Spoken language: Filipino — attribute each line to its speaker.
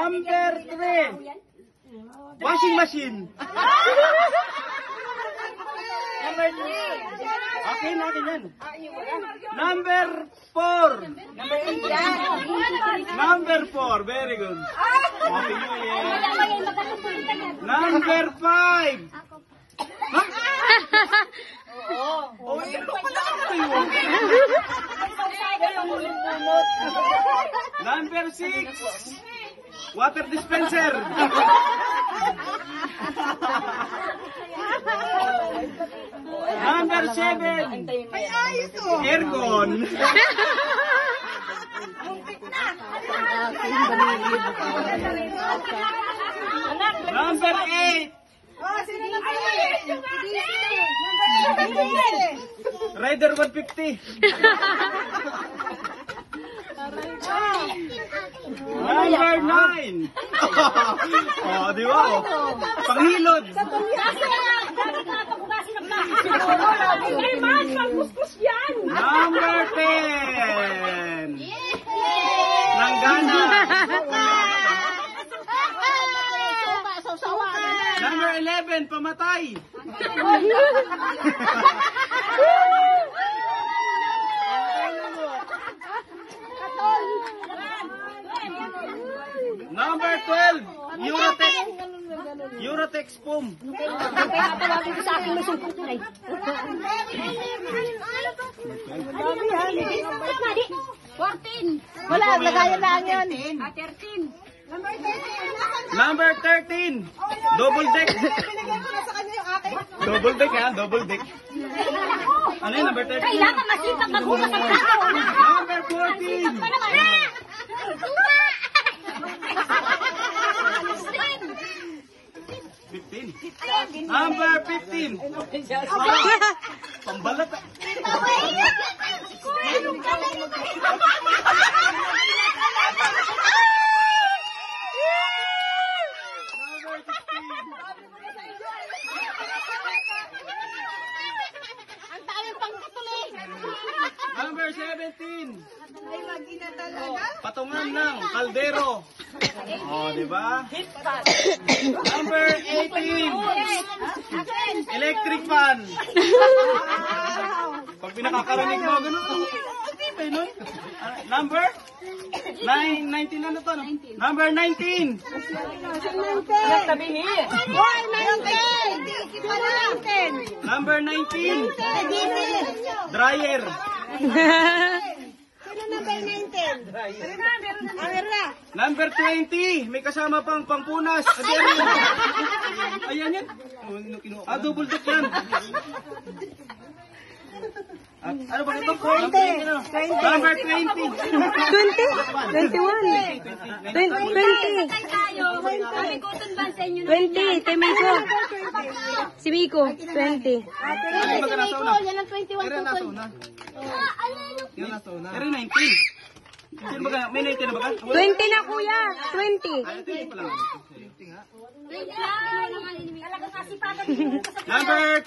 Speaker 1: Number 3. Washing machine. Number 3. Okay natin yan. Number 4. Number 4. Very good. Okay nyo yan. Number 5. Ha? Oh, ito pala kayo. Number 6. Water dispenser. Number 7. Aircon. Number 8. Rider 150. Number 9. Oh, di ba? Panghilod. Number 10. Langgana. Number 11, pamatay. Number 12, Eurotex foam.
Speaker 2: Wala, lagayan lang yun.
Speaker 3: 13.
Speaker 1: Number 13, double deck. Double deck ha, double deck. Ano yun, number 13?
Speaker 3: Kailangan masipag maghugas ang tao.
Speaker 1: Number 14. Number 15. Pambalat. Number 17. Patungan ng kaldero. Oh, di ba? Number 18. Electric fan. Pag pinakakarinig mo, ganun. Number 19 ano to? Number 19. Number 19. Dryer. Number 20. May kasama pang pangpunas. Ayan yan. Ah, double deck yan. Ano ba ito? 20. Number 20.
Speaker 2: 20? 21? 20. 20. Kay Miko. Si Miko. 20.
Speaker 3: Yan ang 21 tutoy.
Speaker 1: Yan nasa una. Pero 19. May 19 na ba ka?
Speaker 2: 20 na kuya. 20.
Speaker 1: Ay, 20 pa lang.
Speaker 3: 20 lang. Talagang kasipagan.
Speaker 1: Number